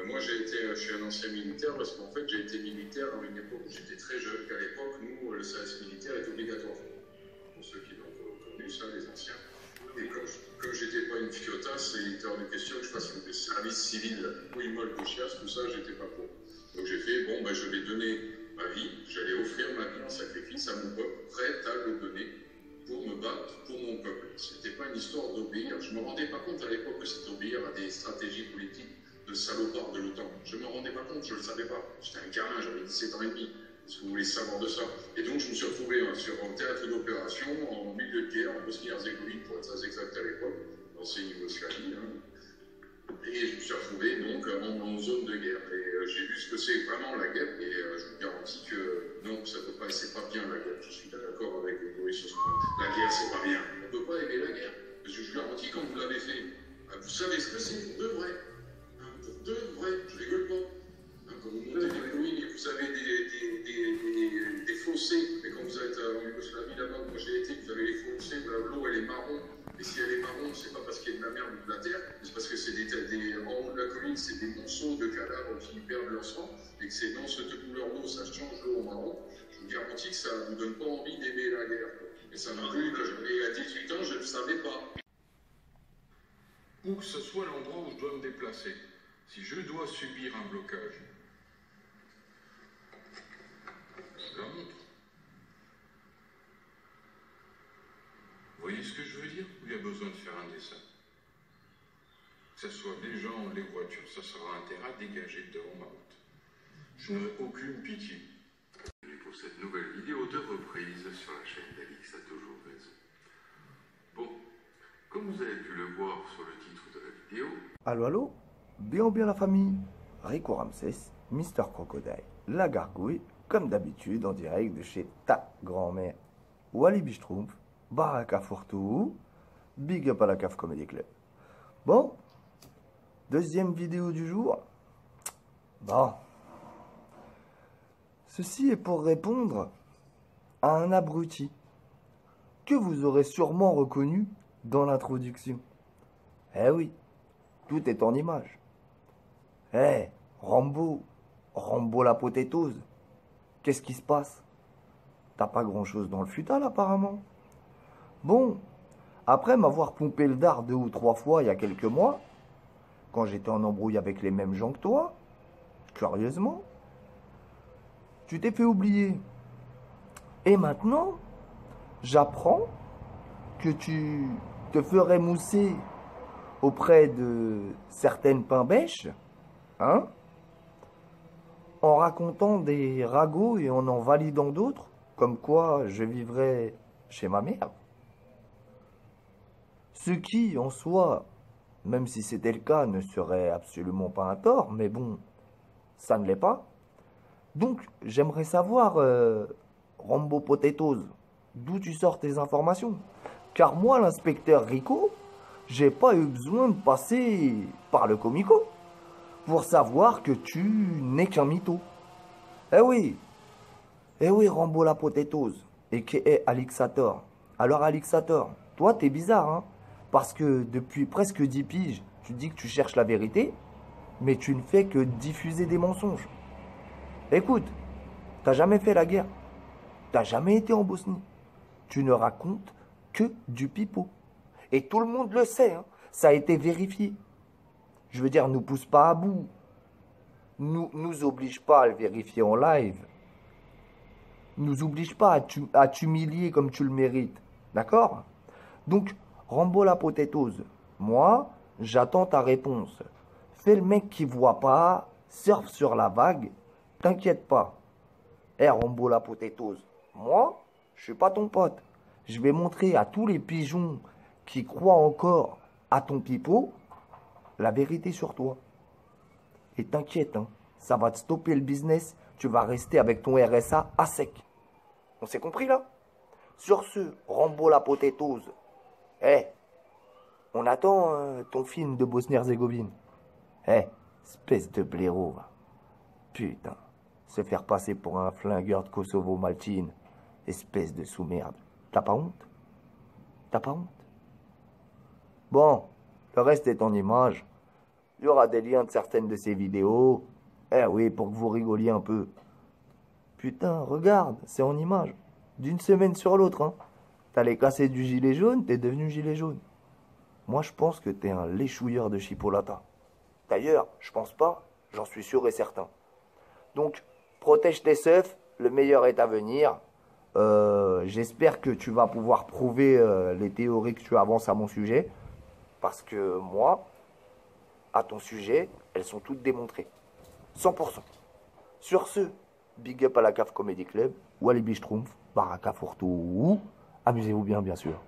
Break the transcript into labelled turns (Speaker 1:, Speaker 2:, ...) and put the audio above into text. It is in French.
Speaker 1: Moi, je suis un ancien militaire parce qu'en fait, j'ai été militaire à une époque où j'étais très jeune, qu'à l'époque, nous, le service militaire est obligatoire. Pour ceux qui l'ont connu, ça, les anciens. Et comme j'étais pas une fiotasse, il était hors de question que je fasse le service civil, couille-molle, cochiasse, tout ça, j'étais pas pour. Donc j'ai fait, bon, ben, je vais donner ma vie, j'allais offrir ma vie en sacrifice à mon peuple, prêt à le donner pour me battre pour mon peuple. C'était pas une histoire d'obéir. Je me rendais pas compte à l'époque que c'était obéir à des stratégies politiques de salopards de l'OTAN. Je me rendais pas compte, je le savais pas. J'étais un gamin, j'avais 17 ans et demi. Est-ce que vous voulez savoir de ça? Et donc je me suis retrouvé sur un théâtre d'opération, en milieu de guerre, en Bosnie-Herzégovine, pour être très exact à l'époque, l'ancienne Yougoslavie. Et je me suis retrouvé donc en zone de guerre. Et j'ai vu ce que c'est vraiment la guerre. Et je vous garantis que non, ça peut pas, c'est pas bien la guerre. Je suis d'accord avec vous sur ce point. La guerre, c'est pas bien. On peut pas aimer la guerre. Parce que je vous garantis, quand vous l'avez fait, vous savez ce que c'est pour de vrai. Pour de vrai, je rigole pas. Quand vous montez des collines et vous avez des fossés, et quand vous êtes en Yougoslavie là-bas, moi j'ai été, vous avez les fossés, l'eau elle est marron. Et si elle est marron, c'est pas parce qu'il y a de la merde ou de la terre, c'est parce que c'est en haut de la colline, c'est des monceaux de cadavres qui perdent leur sang, et que c'est dans cette couleur d'eau, ça change l'eau en marron. Je vous garantis que ça ne vous donne pas envie d'aimer la guerre. Et ça non plus, quand j'avais à 18 ans, je ne savais pas.
Speaker 2: Où que ce soit l'endroit où je dois me déplacer, si je dois subir un blocage, je leur montre. Vous voyez ce que je veux dire? Il y a besoin de faire un dessin. Que ce soit les gens ou les voitures, ça sera un terrain dégagé devant ma route. Je n'aurai aucune pitié.
Speaker 3: Et pour cette nouvelle vidéo de reprise sur la chaîne d'Alix a toujours raison. Bon, comme vous avez pu le voir sur le titre de la vidéo...
Speaker 4: Allô, allô? Bien la famille. Rico Ramsès, Mister Crocodile, la gargouille, comme d'habitude en direct de chez ta grand-mère. Wally Bichtroumpf, Baraka Fourtou, Big Up à la CAF Comedy Club. Bon, deuxième vidéo du jour. Bon. Ceci est pour répondre à un abruti que vous aurez sûrement reconnu dans l'introduction. Eh oui, tout est en image. Eh, Rambo la potétose. Qu'est-ce qui se passe? T'as pas grand-chose dans le futal apparemment. Bon, après m'avoir pompé le dard 2 ou 3 fois il y a quelques mois, quand j'étais en embrouille avec les mêmes gens que toi, curieusement, tu t'es fait oublier. Et maintenant, j'apprends que tu te ferais mousser auprès de certaines pain-bêches, hein, en racontant des ragots et en validant d'autres, comme quoi je vivrais chez ma mère. Ce qui, en soi, même si c'était le cas, ne serait absolument pas un tort, mais bon, ça ne l'est pas. Donc, j'aimerais savoir, Rambo Potatoes, d'où tu sors tes informations. Car moi, l'inspecteur Rico, j'ai pas eu besoin de passer par le comico pour savoir que tu n'es qu'un mytho. Eh oui, Rambo la Potatoes, et qui est Alixator. Alors Alixator, toi t'es bizarre, hein, parce que depuis presque 10 piges, tu dis que tu cherches la vérité, mais tu ne fais que diffuser des mensonges. Écoute, t'as jamais fait la guerre, t'as jamais été en Bosnie, tu ne racontes que du pipeau. Et tout le monde le sait, hein, ça a été vérifié. Je veux dire, nous pousse pas à bout, nous oblige pas à le vérifier en live, nous oblige pas à t'humilier comme tu le mérites, d'accord? Donc, Rambo la potétose, moi, j'attends ta réponse. Fais le mec qui voit pas, surfe sur la vague, t'inquiète pas. Rambo la potétose, moi, je suis pas ton pote. Je vais montrer à tous les pigeons qui croient encore à ton pipeau la vérité sur toi. Et t'inquiète, hein, ça va te stopper le business, tu vas rester avec ton RSA à sec. On s'est compris là? Sur ce, Rambo la potétose. On attend ton film de Bosnie-Herzégovine. Espèce de blaireau. Putain, se faire passer pour un flingueur de Kosovo-Maltine. Espèce de sous-merde. T'as pas honte? T'as pas honte? Bon, le reste est en image. Il y aura des liens de certaines de ces vidéos. Eh oui, pour que vous rigoliez un peu. Putain, regarde, c'est en image. D'une semaine sur l'autre, hein. T'allais casser du gilet jaune, t'es devenu gilet jaune. Moi, je pense que t'es un léchouilleur de chipolata. D'ailleurs, je pense pas, j'en suis sûr et certain. Donc, protège tes seufs, le meilleur est à venir. J'espère que tu vas pouvoir prouver les théories que tu avances à mon sujet. Parce que moi, à ton sujet, elles sont toutes démontrées. 100%. Sur ce, big up à la CAF Comedy Club, Walibi Schtroumpf, Baraka Fourtou. Amusez-vous bien, bien sûr.